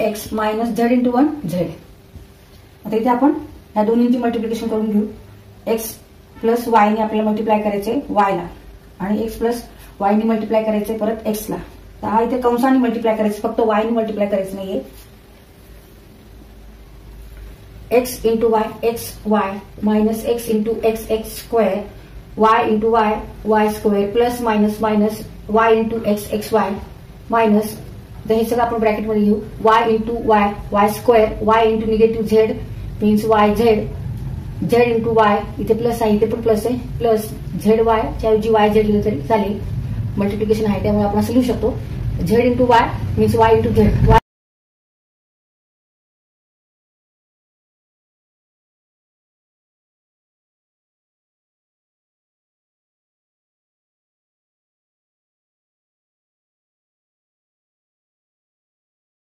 X minus Z into 1 Z. आता इथे आपण ह्या दोन्हींची मल्टिप्लिकेशन करून घेऊ. एक्स प्लस वायने आपल्याला मल्टिप्लाय करायचे वायला आणि एक्स प्लस वायने मल्टिप्लाय करायचे परत एक्सला. तर हा इथे कंसाने मल्टिप्लाय करायचं, फक्त वायने मल्टिप्लाय करायचं नाहीये. X into Y x y minus x into x x square Y into Y Y square plus minus minus Y into x x y minus, तर हे सगळं आपण ब्रॅकेटमध्ये घेऊ. Y into Y Y square Y into negative Z means Y Z Z into Y, इथे plus आहे इथे पण plus आहे, प्लस झेड वाय च्या ऐवजी वाय झेड लिहिलं तरी चालेल, मल्टिप्लिकेशन आहे त्यामुळे आपण असं लिहू शकतो. Z into Y means Y into Z.